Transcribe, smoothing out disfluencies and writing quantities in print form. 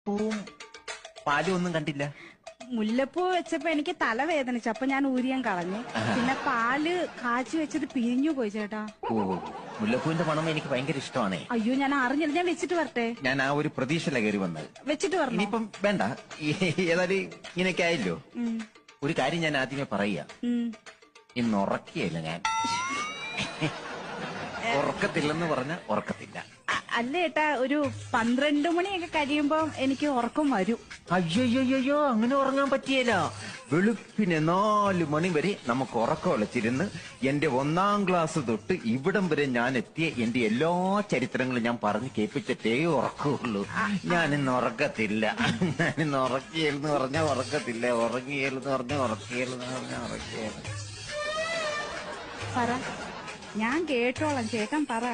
മുല്ലപ്പൂവും പാലും ഒന്നും കണ്ടില്ല. മുല്ലപ്പൂ വെച്ചപ്പോ എനിക്ക് തലവേദനിച്ചു, അപ്പൊ ഞാൻ ഊരിയാൻ കളഞ്ഞു. പിന്നെ പാല് കാച്ചി വെച്ചത് പിരിഞ്ഞു പോയി ചേട്ടാ. ഓ, മുല്ലപ്പൂവിന്റെ മണം എനിക്ക് ഭയങ്കര ഇഷ്ടമാണേ. അയ്യോ, ഞാൻ അറിഞ്ഞില്ല. ഞാൻ വെച്ചിട്ട് വരട്ടെ? ഞാൻ ആ ഒരു പ്രതീക്ഷയില കയറി വന്നത്. വെച്ചിട്ട് വരണം. ഇനിയിപ്പം വേണ്ട, ഏതായാലും ഇങ്ങനെയൊക്കെ ആയല്ലോ. ഒരു കാര്യം ഞാൻ ആദ്യമേ പറയുക, ഇന്ന് ഉറക്കിയല്ല ഞാൻ. ഉറക്കത്തില്ലെന്ന് പറഞ്ഞ ഉറക്കത്തില്ല. അല്ല ഏട്ടാ, ഒരു 12 മണിയൊക്കെ കഴിയുമ്പോ എനിക്ക് ഉറക്കം വരും. അയ്യോ, അങ്ങനെ ഉറങ്ങാൻ പറ്റിയല്ല. വെളുപ്പിന് 4 മണി വരെ നമുക്ക് ഉറക്കം ഒളച്ചിരുന്ന് എന്റെ 1ാം ക്ലാസ് തൊട്ട് ഇവിടം വരെ ഞാൻ എത്തിയ എന്റെ എല്ലാ ചരിത്രങ്ങളും ഞാൻ പറഞ്ഞു കേൾപ്പിച്ചിട്ടേ ഉറക്കമുള്ളൂ. ഞാനിന്ന് ഉറക്കത്തില്ല. ഞാനിന്ന് ഉറക്കിയെന്ന് പറഞ്ഞാൽ ഉറക്കത്തില്ല, ഉറങ്ങിയെന്ന് പറഞ്ഞാൽ ഉറക്കിയെന്ന് പറഞ്ഞാൽ ഉറക്കിയെന്ന്. പറ, ഞാൻ കേട്ടോളാം. ചേട്ടൻ പറ.